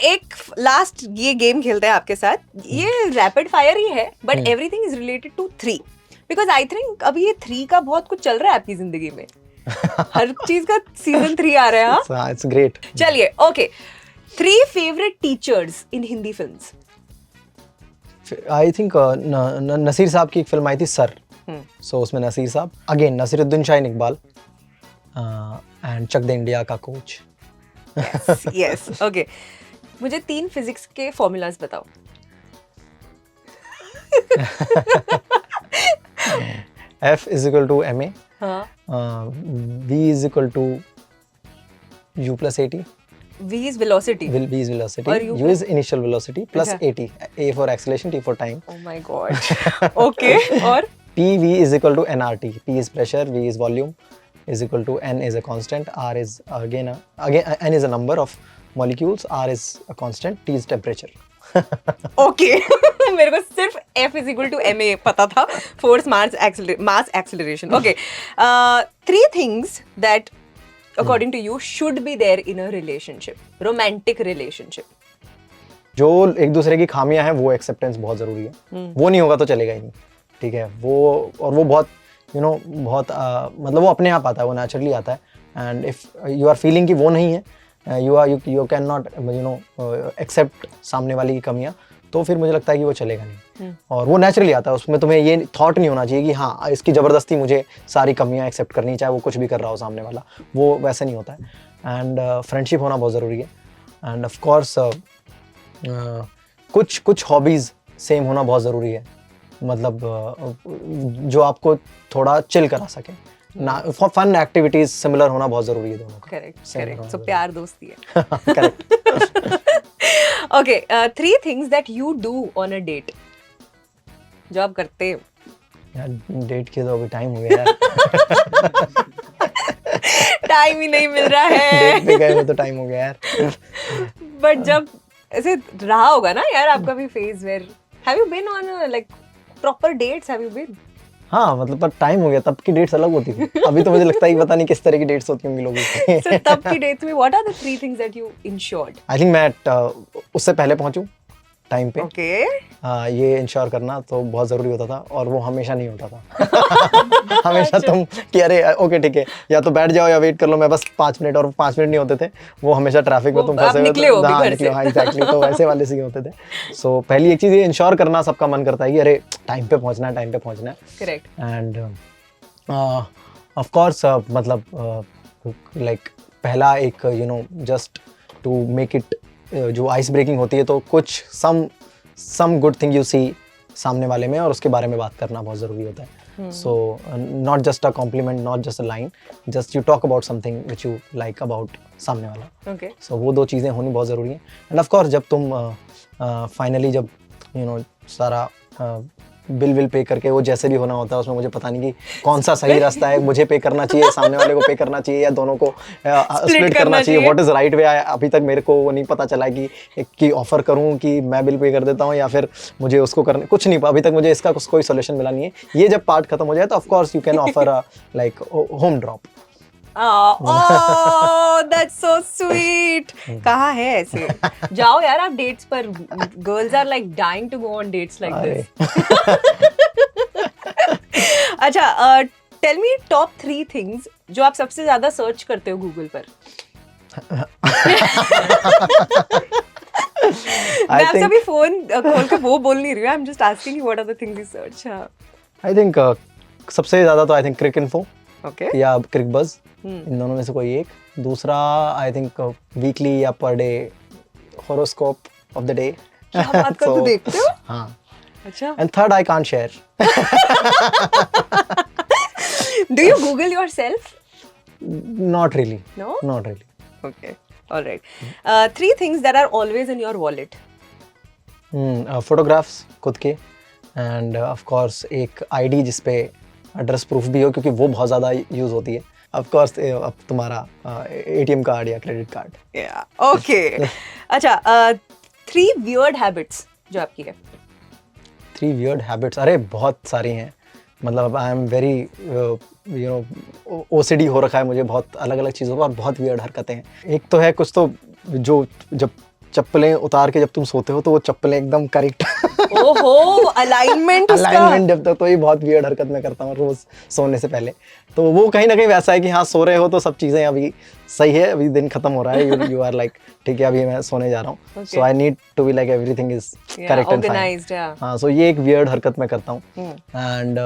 एक लास्ट ये गेम खेलते हैं आपके साथ. ये रैपिड फायर ही है but everything is related to 3 because I think अभी ये 3 का बहुत कुछ चल रहा है आपकी जिंदगी में. हर चीज का सीजन 3 आ रहा है. हाँ, इट्स ग्रेट. चलिए okay, 3 favourite teachers in Hindi films. I think Naseer sahab की एक फिल्म आई थी सर. सो उसमें Naseer sahab, again Naseeruddin Shaheen Iqbal and Chak De India का कोच. Yes okay. मुझे 3 फिजिक्स के फॉर्मूलाज बताओ. F is equal to ma. V is equal to u plus at. V is velocity. V is velocity. और U is initial velocity plus at. A for acceleration, T for time. Oh my god. Okay. और PV is equal to nRT. P is pressure, V is volume, is equal to N is a constant, R is again N is a number of molecules, R is a constant, T is temperature. Okay. मेरे को सिर्फ F is equal to ma पता था. Force mass acceleration. Okay. 3 things that according to you should be there in a relationship, romantic relationship. जो एक दूसरे की खामियां हैं वो एक्सेप्टेंस बहुत जरूरी है. वो नहीं होगा तो चलेगा ही नहीं. ठीक है. वो बहुत बहुत मतलब वो अपने आप आता है, वो नेचुरली आता है. And if you are feeling कि वो नहीं है, you cannot एक्सेप्ट सामने वाली की कमियां, तो फिर मुझे लगता है कि वो चलेगा नहीं. और वो नेचुरली आता है. उसमें तुम्हें ये थॉट नहीं होना चाहिए कि हाँ इसकी ज़बरदस्ती मुझे सारी कमियां एक्सेप्ट करनी, चाहे वो कुछ भी कर रहा हो सामने वाला. वो वैसे नहीं होता है. एंड फ्रेंडशिप होना बहुत ज़रूरी है. एंड ऑफ कोर्स कुछ हॉबीज़ सेम होना बहुत ज़रूरी है. मतलब जो आपको थोड़ा चिल करा सके. फन एक्टिविटीज सिमिलर होना बहुत जरूरी है दोनों का. करेक्ट. सो प्यार दोस्ती है. Correct. Okay. 3 things that you do on a date. जो आप करते हो. यार डेट के तो अभी टाइम हो गया यार. टाइम ही नहीं मिल रहा है. डेट पे गए हो तो टाइम हो गया यार. बट जब ऐसे रहा होगा ना यार आपका भी phase where, have you been on like proper dates, have you been? हाँ मतलब पर टाइम हो गया. तब की डेट्स अलग होती थी. अभी तो मुझे लगता है कि पता नहीं किस तरह की डेट्स होती होंगी लोगों की. So, तब की डेट्स में what are the 3 things that you ensured? I think मैं उससे पहले पहुंचूं टाइम पे. ओके. ये इंश्योर करना तो बहुत ज़रूरी होता था और वो हमेशा नहीं होता था. हमेशा तुम कि अरे ओके ठीक है, या तो बैठ जाओ या वेट कर लो, मैं बस 5 मिनट, और 5 मिनट नहीं होते थे. वो हमेशा ट्रैफिक में तुम फंसे हुए. हाँ एग्जैक्टली. तो वैसे वाले से होते थे. सो पहली एक चीज़ ये इंश्योर करना सबका मन करता है कि अरे टाइम पे पहुँचना है. करेक्ट. एंड ऑफ कोर्स मतलब लाइक पहला एक जस्ट टू मेक इट जो आइस ब्रेकिंग होती है, तो कुछ some good thing you see सामने वाले में और उसके बारे में बात करना बहुत ज़रूरी होता है. So not just a compliment, not just a line, just you talk about something which you like about सामने वाला. ओके. सो वो 2 चीज़ें होनी बहुत ज़रूरी हैं. एंड ऑफ कोर्स जब तुम फाइनली जब सारा बिल पे करके वो जैसे भी होना होता है, उसमें मुझे पता नहीं कि कौन सा सही रास्ता है, मुझे पे करना चाहिए, सामने वाले को पे करना चाहिए, या दोनों को स्प्लिट करना चाहिए. What is right way. अभी तक मेरे को वो नहीं पता चला कि ऑफर करूं कि मैं बिल पे कर देता हूं या फिर मुझे उसको करने, कुछ नहीं. अभी तक मुझे इसका कोई सोल्यूशन मिला नहीं है. ये जब पार्ट खत्म हो जाए तो of course you can offer like home drop. Oh, that's so sweet. कहाँ है ऐसे? जाओ यार आप डेट्स पर. Girls are like dying to go on dates like this. अच्छा, tell me top 3 things जो आप सबसे ज्यादा सर्च करते हो गूगल पर. मैं आपसे अभी फोन खोल के वो बोल नहीं रही हूँ. I'm just asking you what are the things you search. I think सबसे ज्यादा तो I think क्रिक इन्फो या क्रिक बज, इन दोनों में से कोई एक. दूसरा आई थिंक वीकली या per day horoscope of the day. क्या बात कर, तू देखते हो? हाँ. अच्छा. And third I can't share. Do you Google yourself? Not really. No? Not really. Okay. Alright. 3 things that are always in your wallet. Photographs खुद के. एंड ऑफ कोर्स एक आईडी जिसपे एड्रेस प्रूफ भी हो, क्योंकि वो बहुत ज़्यादा यूज़ होती है. ऑफ कोर्स अब तुम्हारा एटीएम कार्ड या क्रेडिट कार्ड. या ओके. अच्छा, 3 weird habits जो आपकी है. 3 weird habits, अरे बहुत सारी हैं. मतलब आई एम वेरी OCD हो रखा है मुझे बहुत अलग अलग चीज़ों का, और बहुत वियर्ड हरकतें हैं. एक तो है कुछ तो जो जब चप्पलें उतार के जब तुम सोते हो तो वो चप्पलें एकदम करेक्ट ओहो, अलाइनमेंट उसका। अलाइनमेंट जब तक, तो ये बहुत वियर्ड हरकत मैं करता हूँ रोज सोने से पहले। तो वो कहीं ना कहीं वैसा है कि हाँ सो रहे हो तो सब चीज़ें अभी सही है, अभी दिन खत्म हो रहा है, यू आर लाइक ठीक है अभी मैं सोने जा रहा हूँ, so I need to be like everything is correct and fine. हाँ, सो ये एक वियर्ड हरकत मैं करता हूँ। एंड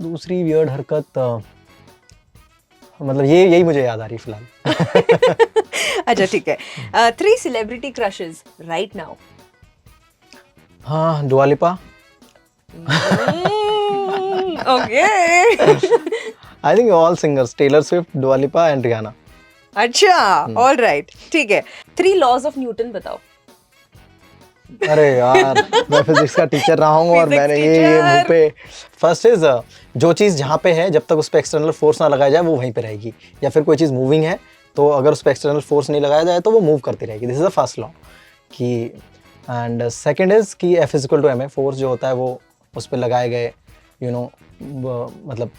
दूसरी वियर्ड हरकत मतलब यही मुझे याद आ रही फिलहाल। अच्छा ठीक है, 3 सेलिब्रिटी क्रशेस राइट नाउ। हाँ, Dua Lipa. Okay. I think all singers, Taylor Swift, Dua Lipa and Riyana. अच्छा, ऑल राइट, ठीक है। 3 लॉज ऑफ न्यूटन बताओ। अरे यार, मैं फिजिक्स का टीचर रहा हूँ और Physics मैंने ये मुंह पे, फर्स्ट इज जो चीज़ जहाँ पे है जब तक उस पर एक्सटर्नल फोर्स ना लगाया जाए वो वहीं पे रहेगी, या फिर कोई चीज़ मूविंग है तो अगर उस पर एक्सटर्नल फोर्स नहीं लगाया जाए तो वो मूव करती रहेगी। This is the first law कि। एंड सेकंड इज कि F is equal to ma, force जो होता है वो उस पर लगाए गए यू नो मतलब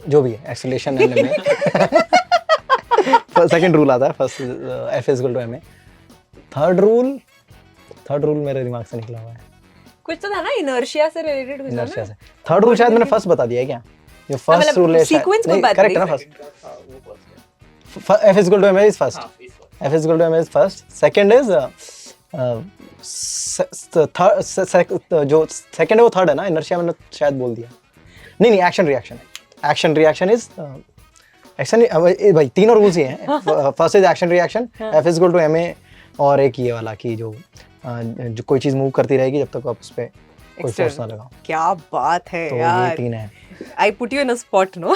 जो भी है acceleration and ma। Second rule आता है, first F is equal to ma। Third rule मेरे दिमाग से निकला हुआ है, कुछ तो था ना, इनर्शिया से रिलेटेड कुछ था इनर्शिया ना। से। थर्ड रूल शायद मैंने फर्स्ट बता दिया है क्या? जो फर्स्ट मतलब रूल है sequence में बात करेक्ट है ना? First F is equal to ma is first, F is equal to ma is first, second is जो सेकंड है वो थर्ड है ना, इनर्शिया मैंने शायद बोल दिया। नहीं, एक्शन रिएक्शन इज एक्शन। भाई तीनों रूल्स ही हैं। First is action reaction, F is equal to ma, और एक ये वाला कि जो कोई चीज मूव करती रहेगी जब तक आप उस पे कोई फोर्स ना लगाओ। क्या बात है तो यार, ये 3 है। I put you in a spot, no?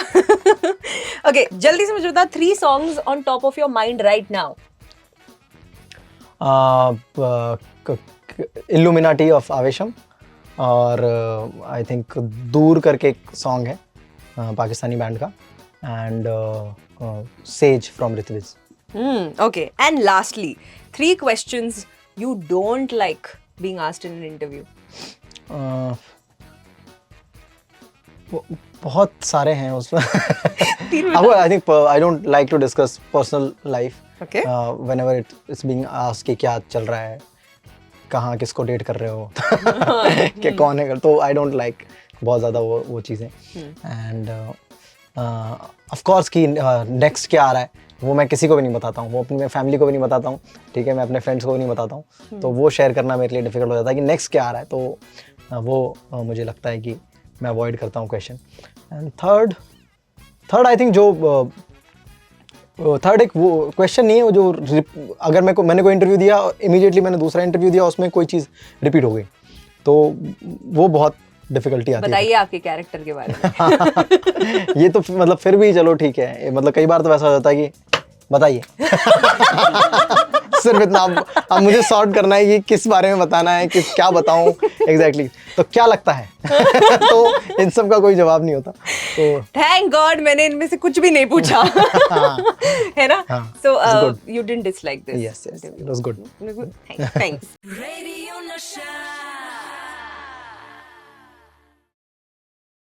Okay, जल्दी से मुझे बता 3 songs on top of your mind right now. Illuminati of Aavesham, और आई थिंक दूर करके एक सॉन्ग है पाकिस्तानी बैंड का, and says from Ritviz. Okay, and lastly, 3 questions you don't like being asked in an interview. बहुत सारे हैं उसमें। I think I don't like to discuss personal life. Okay. Whenever it's being asked कि क्या चल रहा है, कहाँ किसको डेट कर रहे हो, कि कौन है, तो I don't like बहुत ज़्यादा वो चीज़ें। And of course कि next क्या आ रहा है वो मैं किसी को भी नहीं बताता हूँ, वो अपनी फैमिली को भी नहीं बताता हूँ, ठीक है, मैं अपने फ्रेंड्स को भी नहीं बताता हूँ, तो वो शेयर करना मेरे लिए डिफिकल्ट हो जाता है कि नेक्स्ट क्या आ रहा है, तो वो मुझे लगता है कि मैं अवॉइड करता हूँ question. And third I think जो थर्ड एक वो क्वेश्चन नहीं है, वो जो अगर मैंने कोई इंटरव्यू दिया इमीडिएटली मैंने दूसरा इंटरव्यू दिया उसमें कोई चीज़ रिपीट हो गई तो वो बहुत डिफिकल्टी आती है। बताइए आपके कैरेक्टर के बारे में। ये तो मतलब फिर भी चलो ठीक है, मतलब कई बार तो वैसा हो जाता है कि बताइए। सिर्फ इतना अब मुझे सॉर्ट करना है कि किस बारे में बताना है, किस क्या बताऊं एग्जैक्टली, तो क्या लगता है। तो इन सब का कोई जवाब नहीं होता। तो थैंक गॉड मैंने इनमें से कुछ भी नहीं पूछा। है ना? So you didn't dislike this? Yes, it was good. Thanks. Radio Nasha.